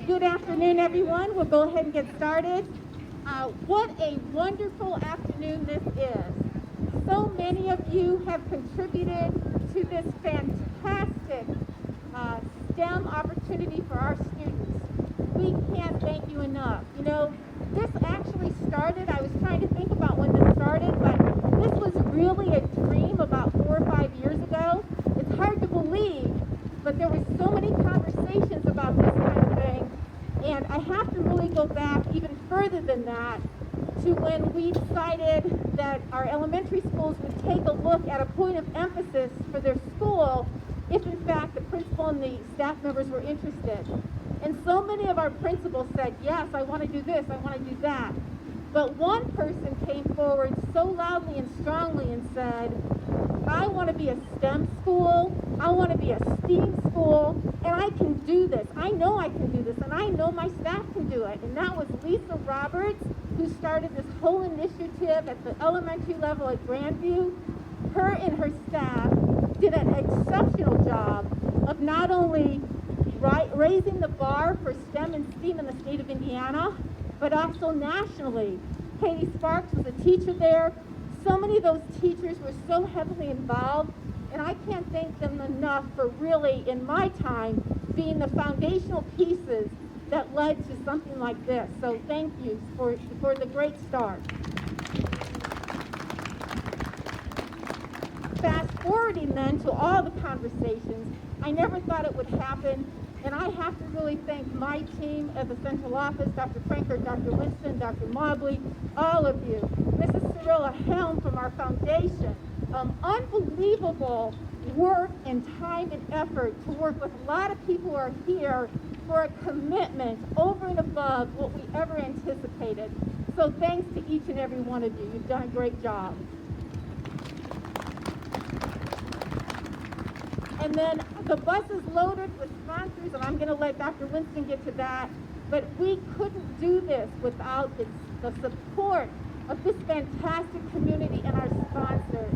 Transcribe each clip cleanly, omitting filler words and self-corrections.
Good afternoon, everyone. We'll go ahead and get started. What a wonderful afternoon this is. So many of you have contributed to this fantastic STEM opportunity for our students. We can't thank you enough. You know, this actually started, I was trying to think about when this started, but this was really a dream about 4 or 5 years ago. It's hard to believe, but there were so many conversations about this kind of thing. And I have to really go back even further than that to when we decided that our elementary schools would take a look at a point of emphasis for their school if in fact the principal and the staff members were interested. And so many of our principals said, yes, I want to do this, I want to do that. But one person came forward so loudly and strongly and said, I want to be a STEM school, I want to be a STEAM school, and I can do this. I know I can do this, and I know my staff can do it. And that was Lisa Roberts, who started this whole initiative at the elementary level at Grandview. Her and her staff did an exceptional job of not only raising the bar for STEM and STEAM in the state of Indiana, but also nationally. Katie Sparks was a teacher there. So many of those teachers were so heavily involved, and I can't thank them enough for really, in my time, being the foundational pieces that led to something like this. So thank you for the great start. Fast forwarding then to all the conversations, I never thought it would happen, and I have to really thank my team at the central office, Dr. Franker, Dr. Winston, Dr. Mobley, all of you. Mrs. Cyrilla Helm from our foundation. Unbelievable work and time and effort to work with a lot of people who are here for a commitment over and above what we ever anticipated. So thanks to each and every one of you. You've done a great job. And then the bus is loaded with sponsors, and I'm going to let Dr. Winston get to that. But we couldn't do this without the support of this fantastic community and our sponsors.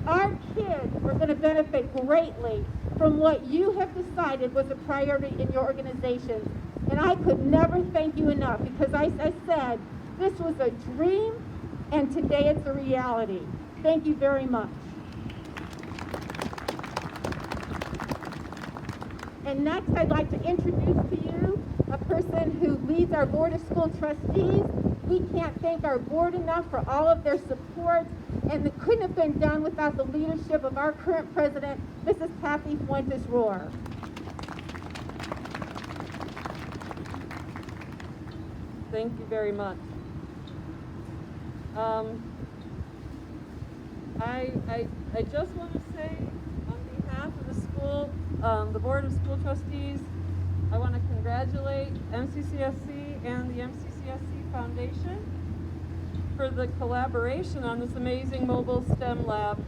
Our kids are going to benefit greatly from what you have decided was a priority in your organizations. And I could never thank you enough, because I said this was a dream, and today it's a reality. Thank you very much. And next, I'd like to introduce to you a person who leads our Board of School Trustees. We can't thank our board enough for all of their support, and it couldn't have been done without the leadership of our current president, Mrs. Kathy Fuentes-Rohr. Thank you very much. I just want to say, on behalf of the school, the Board of School Trustees, I want to congratulate MCCSC and the MCCSC Foundation for the collaboration on this amazing mobile STEM lab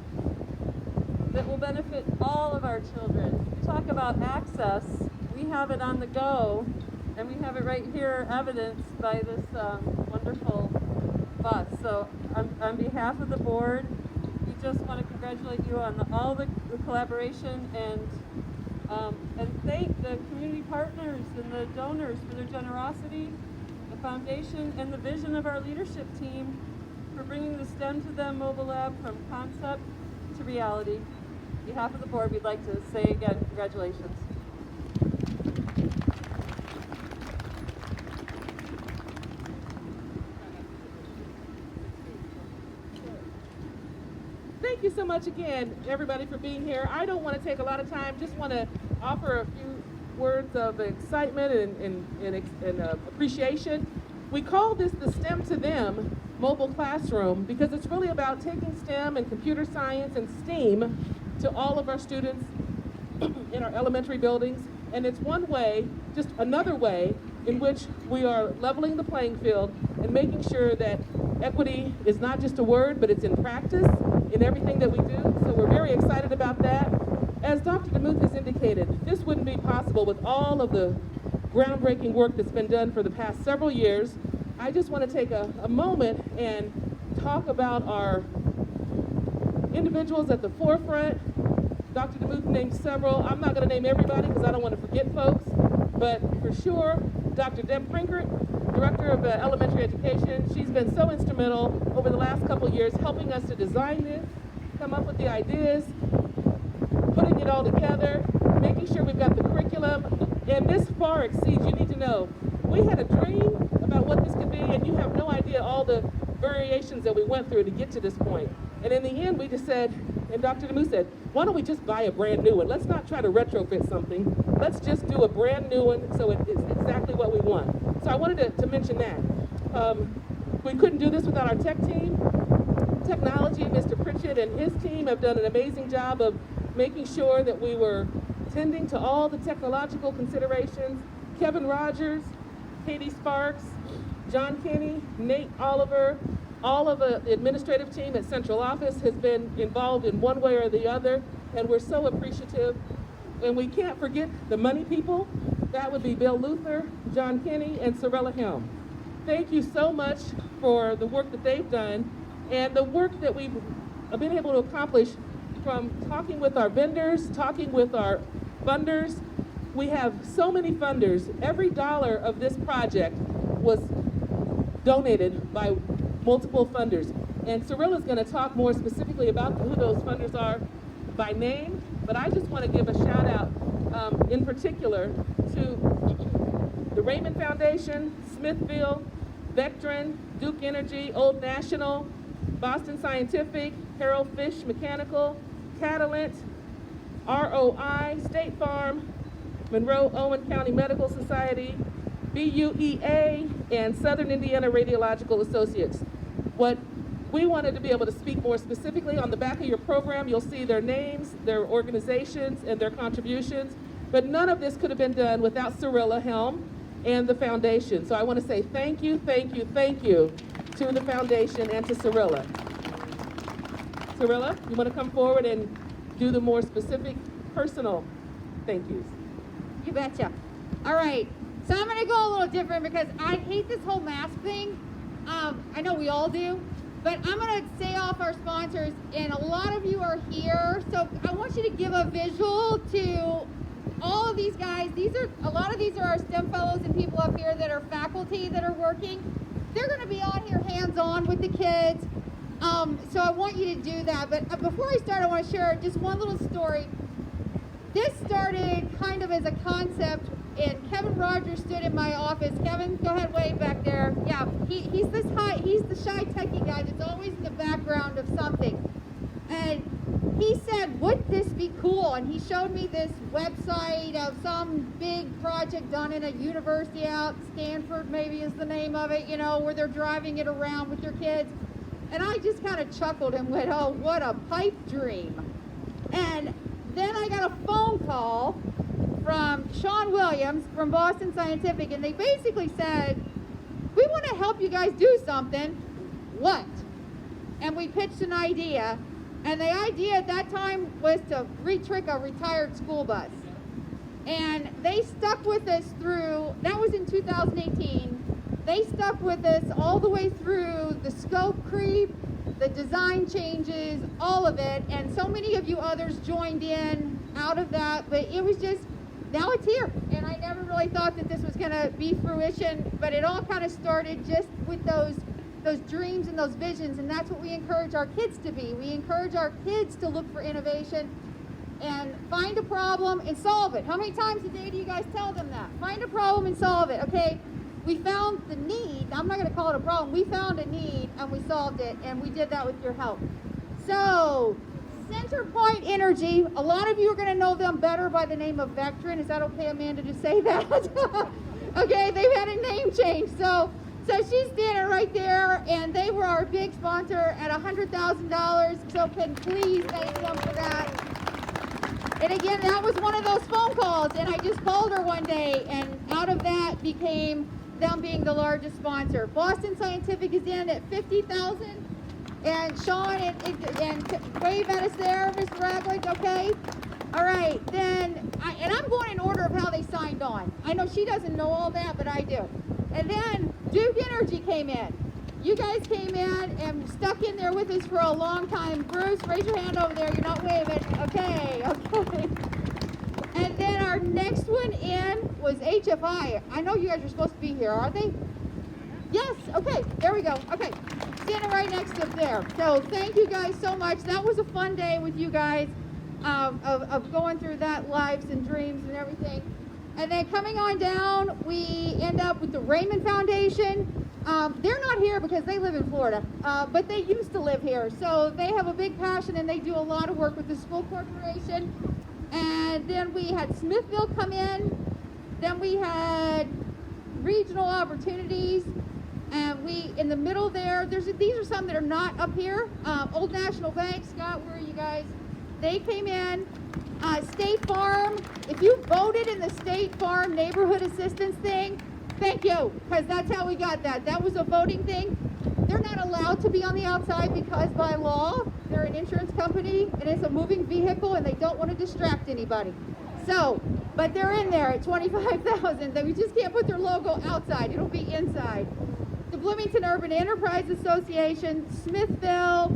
that will benefit all of our children. We talk about access, we have it on the go, and we have it right here evidenced by this wonderful bus. So on behalf of the board, we just want to congratulate you on all the collaboration and thank the community partners and the donors for their generosity, the foundation, and the vision of our leadership team for bringing the STEM to Them mobile lab from concept to reality. On behalf of the board, we'd like to say again, congratulations. Thank you so much again, everybody, for being here. I don't want to take a lot of time, just want to offer a few words of excitement and appreciation. We call this the STEM to Them mobile classroom because it's really about taking STEM and computer science and STEAM to all of our students in our elementary buildings. And it's one way, just another way, in which we are leveling the playing field and making sure that equity is not just a word, but it's in practice in everything that we do. So we're very excited about that. As Dr. DeMuth has indicated, this wouldn't be possible with all of the groundbreaking work that's been done for the past several years. I just want to take a moment and talk about our individuals at the forefront Dr. DeMuth named several. I'm not going to name everybody because I don't want to forget folks, but for sure, Dr. Deb Prinkert, Director of Elementary Education, she's been so instrumental over the last couple years helping us to design this, come up with the ideas, putting it all together, making sure we've got the curriculum, and this far exceeds, you need to know, we had a dream about what this could be, and you have no idea all the variations that we went through to get to this point. And in the end, we just said, and Dr. DeMuth said, why don't we just buy a brand new one? Let's not try to retrofit something. Let's just do a brand new one so it's exactly what we want. So I wanted to mention that. We couldn't do this without our tech team. Technology, Mr. Pritchett and his team have done an amazing job of making sure that we were tending to all the technological considerations. Kevin Rogers, Katie Sparks, John Kenny, Nate Oliver, all of the administrative team at Central Office has been involved in one way or the other, and we're so appreciative. And we can't forget the money people. That would be Bill Luther, John Kenny, and Sorella Helm. Thank you so much for the work that they've done and the work that we've been able to accomplish from talking with our vendors, talking with our funders. We have so many funders. Every dollar of this project was donated by multiple funders. And Cyrilla's going to talk more specifically about who those funders are by name, but I just want to give a shout out in particular to the Raymond Foundation, Smithville, Vectren, Duke Energy, Old National, Boston Scientific, Harold Fish Mechanical, Catalent, ROI, State Farm, Monroe-Owen County Medical Society, BUEA, and Southern Indiana Radiological Associates. What we wanted to be able to speak more specifically on the back of your program, you'll see their names, their organizations, and their contributions, but none of this could have been done without Cyrilla Helm and the foundation. So I want to say thank you, thank you, thank you to the foundation and to Cyrilla. Cyrilla, you want to come forward and do the more specific, personal thank yous? You betcha. All right, so I'm gonna go a little different because I hate this whole mask thing. I know we all do, but I'm gonna say off our sponsors, and a lot of you are here, so I want you to give a visual to all of these guys. A lot of these are our STEM fellows and people up here that are faculty that are working. They're gonna be on here hands-on with the kids. So I want you to do that, but before I start, I wanna share just one little story. This started kind of as a concept, and Kevin Rogers stood in my office. Kevin, go ahead, wave back there. Yeah, he's the shy techie guy that's always in the background of something. And he said, wouldn't this be cool? And he showed me this website of some big project done in a university out, Stanford maybe is the name of it, you know, where they're driving it around with their kids. And I just kind of chuckled and went, oh, what a pipe dream. And then I got a phone call from Sean Williams from Boston Scientific, and they basically said, we want to help you guys do something. What? And we pitched an idea, and the idea at that time was to retrick a retired school bus. And they stuck with us through, that was in 2018, they stuck with us all the way through the scope creep, the design changes, all of it, and so many of you others joined in out of that, but it was just, now it's here. And I never really thought that this was gonna be fruition, but it all kind of started just with those dreams and those visions, and that's what we encourage our kids to be. We encourage our kids to look for innovation and find a problem and solve it. How many times a day do you guys tell them that? Find a problem and solve it, okay? We found the need, I'm not gonna call it a problem, we found a need and we solved it, and we did that with your help. So, CenterPoint Energy, a lot of you are gonna know them better by the name of Vectren. Is that okay, Amanda, to say that? Okay, they've had a name change. So she's standing right there, and they were our big sponsor at $100,000, so can please thank them for that. And again, that was one of those phone calls, and I just called her one day, and out of that became them being the largest sponsor. Boston Scientific is in at $50,000, and Sean and wave at us there, Mr. Raglick, okay? All right, then, and I'm going in order of how they signed on. I know she doesn't know all that, but I do. And then Duke Energy came in. you guys came in and stuck in there with us for a long time. Bruce, raise your hand over there. You're not waving. Okay, okay. And then our next one in was HFI. I know you guys are supposed to be here, are they? Yes, okay, there we go. Okay, standing right next to up there. So thank you guys so much. That was a fun day with you guys of going through that lives and dreams and everything. And then coming on down, we end up with the Raymond Foundation. They're not here because they live in Florida, but they used to live here. So they have a big passion and they do a lot of work with the school corporation. And then we had Smithville come in. Then we had regional opportunities. And we, in the middle there, these are some that are not up here. Old National Bank, Scott, where are you guys? They came in. State Farm, if you voted in the State Farm neighborhood assistance thing, thank you, because that's how we got that. That was a voting thing. They're not allowed to be on the outside because by law, they're an insurance company and it's a moving vehicle and they don't want to distract anybody. So, but they're in there at 25,000. We just can't put their logo outside. It'll be inside. The Bloomington Urban Enterprise Association, Smithville,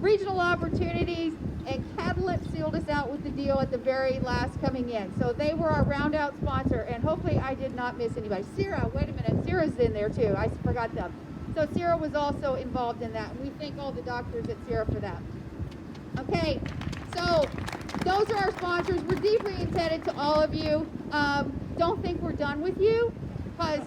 Regional Opportunities, and Catalent sealed us out with the deal at the very last coming in. So they were our round out sponsor, and hopefully I did not miss anybody. Sierra, wait a minute, Sierra's in there too. I forgot them. So Sierra was also involved in that, and we thank all the doctors at Sierra for that. Okay, so those are our sponsors. We're deeply indebted to all of you. Don't think we're done with you, because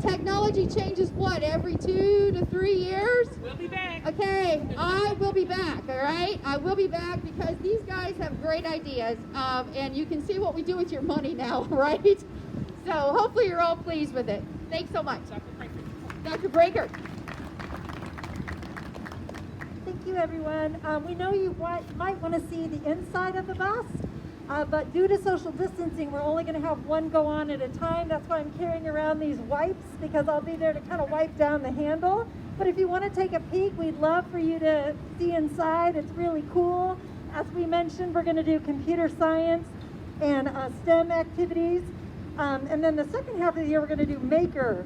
technology changes what, every 2 to 3 years? We'll be back. Okay, I will be back, all right? I will be back because these guys have great ideas, and you can see what we do with your money now, right? So hopefully you're all pleased with it. Thanks so much. Dr. Breaker. Thank you, everyone. We know you might want to see the inside of the bus, but due to social distancing, we're only going to have one go on at a time. That's why I'm carrying around these wipes, because I'll be there to kind of wipe down the handle. But if you want to take a peek, we'd love for you to see inside. It's really cool. As we mentioned, we're going to do computer science and STEM activities. And then the second half of the year, we're going to do maker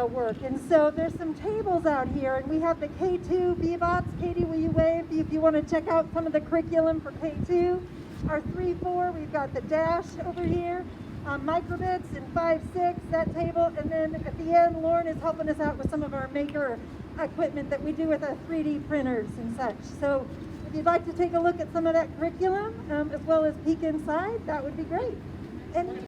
work. And so there's some tables out here, and we have the K2 Bebots. Katie, will you wave if you want to check out some of the curriculum for K2? Our 3-4, we've got the Dash over here, microbits and 5-6, that table. And then at the end, Lauren is helping us out with some of our maker equipment that we do with our 3D printers and such. So if you'd like to take a look at some of that curriculum, as well as peek inside, that would be great. And